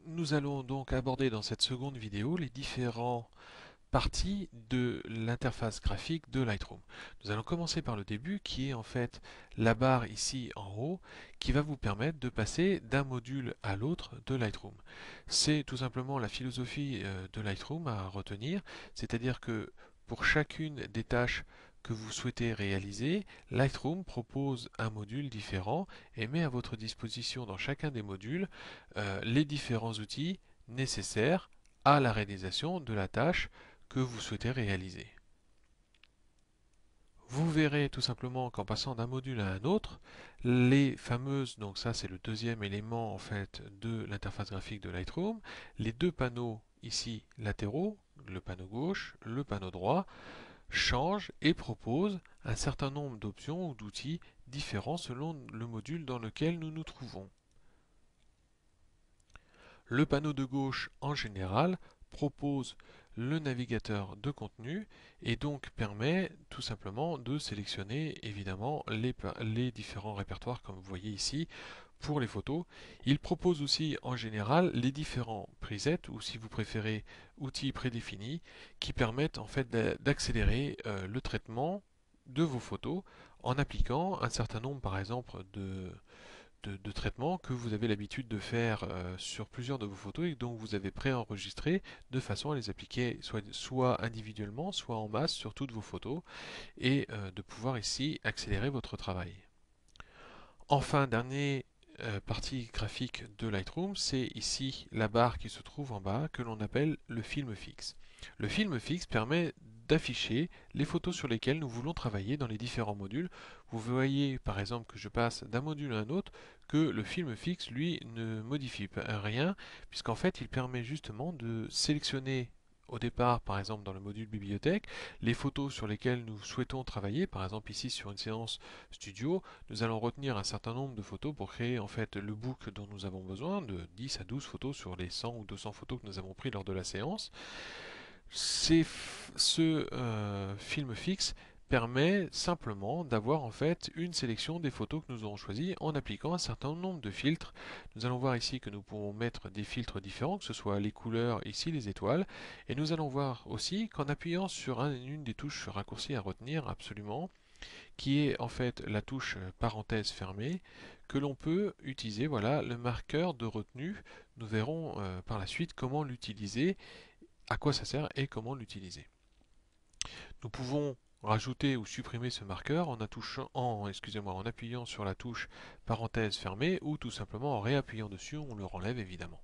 Nous allons donc aborder dans cette seconde vidéo les différentes parties de l'interface graphique de Lightroom. Nous allons commencer par le début qui est en fait la barre ici en haut qui va vous permettre de passer d'un module à l'autre de Lightroom. C'est tout simplement la philosophie de Lightroom à retenir, c'est-à-dire que pour chacune des tâches que vous souhaitez réaliser, Lightroom propose un module différent et met à votre disposition dans chacun des modules les différents outils nécessaires à la réalisation de la tâche que vous souhaitez réaliser. Vous verrez tout simplement qu'en passant d'un module à un autre, les fameuses, donc ça c'est le deuxième élément en fait de l'interface graphique de Lightroom, les deux panneaux ici latéraux, le panneau gauche, le panneau droit, changent et proposent un certain nombre d'options ou d'outils différents selon le module dans lequel nous nous trouvons. Le panneau de gauche, en général, propose le navigateur de contenu et donc permet tout simplement de sélectionner évidemment les différents répertoires comme vous voyez ici pour les photos. Il propose aussi en général les différents presets ou si vous préférez outils prédéfinis qui permettent en fait d'accélérer le traitement de vos photos en appliquant un certain nombre par exemple de traitement que vous avez l'habitude de faire sur plusieurs de vos photos et donc vous avez préenregistré de façon à les appliquer soit individuellement, soit en masse sur toutes vos photos et de pouvoir ici accélérer votre travail. Enfin, dernière partie graphique de Lightroom, c'est ici la barre qui se trouve en bas que l'on appelle le film fixe. Le film fixe permet d'afficher les photos sur lesquelles nous voulons travailler dans les différents modules. Vous voyez par exemple que je passe d'un module à un autre, que le film fixe lui ne modifie rien, puisqu'en fait il permet justement de sélectionner au départ, par exemple dans le module bibliothèque, les photos sur lesquelles nous souhaitons travailler, par exemple ici sur une séance studio, nous allons retenir un certain nombre de photos pour créer en fait le book dont nous avons besoin, de 10 à 12 photos sur les 100 ou 200 photos que nous avons pris lors de la séance. Ce film fixe permet simplement d'avoir en fait une sélection des photos que nous aurons choisies en appliquant un certain nombre de filtres. Nous allons voir ici que nous pouvons mettre des filtres différents, que ce soit les couleurs, ici les étoiles, et nous allons voir aussi qu'en appuyant sur une des touches raccourcies à retenir absolument, qui est en fait la touche parenthèse fermée, que l'on peut utiliser, voilà, le marqueur de retenue. Nous verrons par la suite comment l'utiliser, à quoi ça sert et comment l'utiliser. Nous pouvons rajouter ou supprimer ce marqueur en appuyant sur la touche parenthèse fermée ou tout simplement en réappuyant dessus, on le renlève évidemment.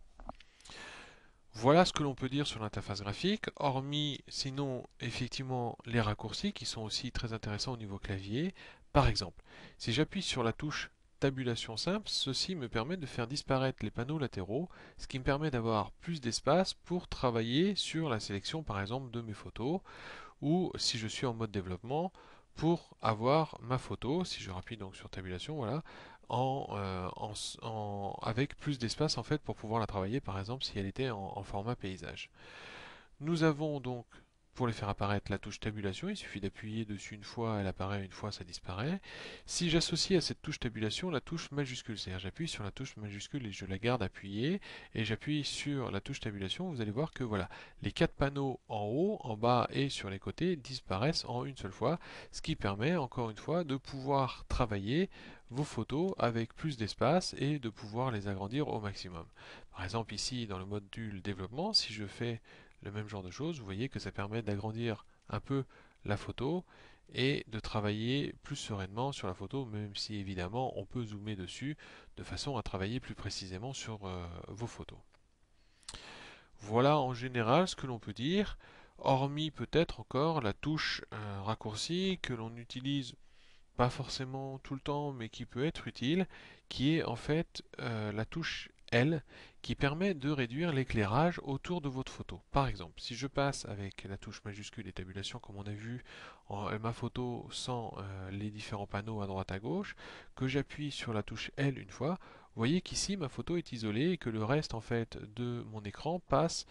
Voilà ce que l'on peut dire sur l'interface graphique, hormis sinon effectivement les raccourcis qui sont aussi très intéressants au niveau clavier. Par exemple, si j'appuie sur la touche tabulation simple, ceci me permet de faire disparaître les panneaux latéraux, ce qui me permet d'avoir plus d'espace pour travailler sur la sélection par exemple de mes photos, ou si je suis en mode développement, pour avoir ma photo, si je rappuie donc sur tabulation, voilà, avec plus d'espace en fait pour pouvoir la travailler par exemple si elle était en format paysage. Nous avons donc pour les faire apparaître la touche tabulation, il suffit d'appuyer dessus une fois, elle apparaît, une fois ça disparaît. Si j'associe à cette touche tabulation la touche majuscule, c'est-à-dire j'appuie sur la touche majuscule et je la garde appuyée, et j'appuie sur la touche tabulation, vous allez voir que voilà, les quatre panneaux en haut, en bas et sur les côtés disparaissent en une seule fois, ce qui permet encore une fois de pouvoir travailler vos photos avec plus d'espace et de pouvoir les agrandir au maximum. Par exemple ici dans le module développement, si je fais le même genre de choses, vous voyez que ça permet d'agrandir un peu la photo et de travailler plus sereinement sur la photo, même si évidemment on peut zoomer dessus de façon à travailler plus précisément sur vos photos. Voilà en général ce que l'on peut dire, hormis peut-être encore la touche raccourci que l'on utilise pas forcément tout le temps, mais qui peut être utile, qui est en fait la touche L, qui permet de réduire l'éclairage autour de votre photo. Par exemple, si je passe avec la touche majuscule et tabulation, comme on a vu ma photo sans les différents panneaux à droite à gauche, que j'appuie sur la touche L une fois, vous voyez qu'ici ma photo est isolée et que le reste en fait de mon écran passe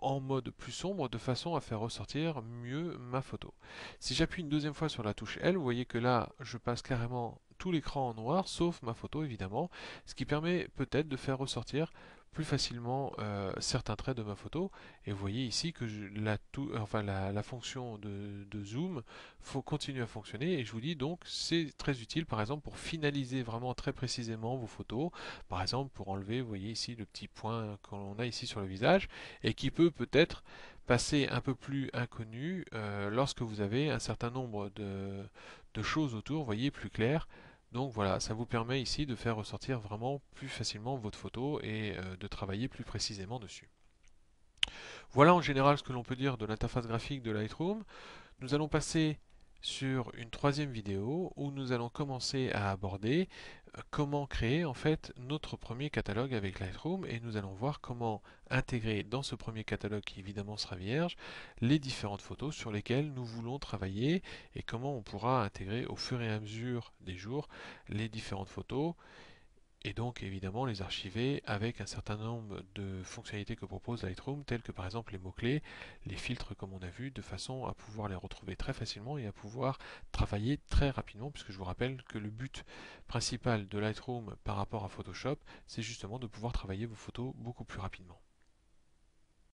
en mode plus sombre de façon à faire ressortir mieux ma photo. Si j'appuie une deuxième fois sur la touche L, vous voyez que là je passe carrément tout l'écran en noir sauf ma photo évidemment, ce qui permet peut-être de faire ressortir plus facilement certains traits de ma photo. Et vous voyez ici que la fonction de zoom faut continuer à fonctionner. Et je vous dis donc c'est très utile par exemple pour finaliser vraiment très précisément vos photos. Par exemple pour enlever, vous voyez ici le petit point qu'on a ici sur le visage et qui peut-être passer un peu plus inconnu lorsque vous avez un certain nombre de choses autour, vous voyez, plus claires. Donc voilà, ça vous permet ici de faire ressortir vraiment plus facilement votre photo et de travailler plus précisément dessus. Voilà en général ce que l'on peut dire de l'interface graphique de Lightroom. Nous allons passer sur une troisième vidéo où nous allons commencer à aborder comment créer en fait notre premier catalogue avec Lightroom, et nous allons voir comment intégrer dans ce premier catalogue qui évidemment sera vierge les différentes photos sur lesquelles nous voulons travailler et comment on pourra intégrer au fur et à mesure des jours les différentes photos et donc évidemment les archiver avec un certain nombre de fonctionnalités que propose Lightroom, telles que par exemple les mots-clés, les filtres comme on a vu, de façon à pouvoir les retrouver très facilement et à pouvoir travailler très rapidement, puisque je vous rappelle que le but principal de Lightroom par rapport à Photoshop, c'est justement de pouvoir travailler vos photos beaucoup plus rapidement.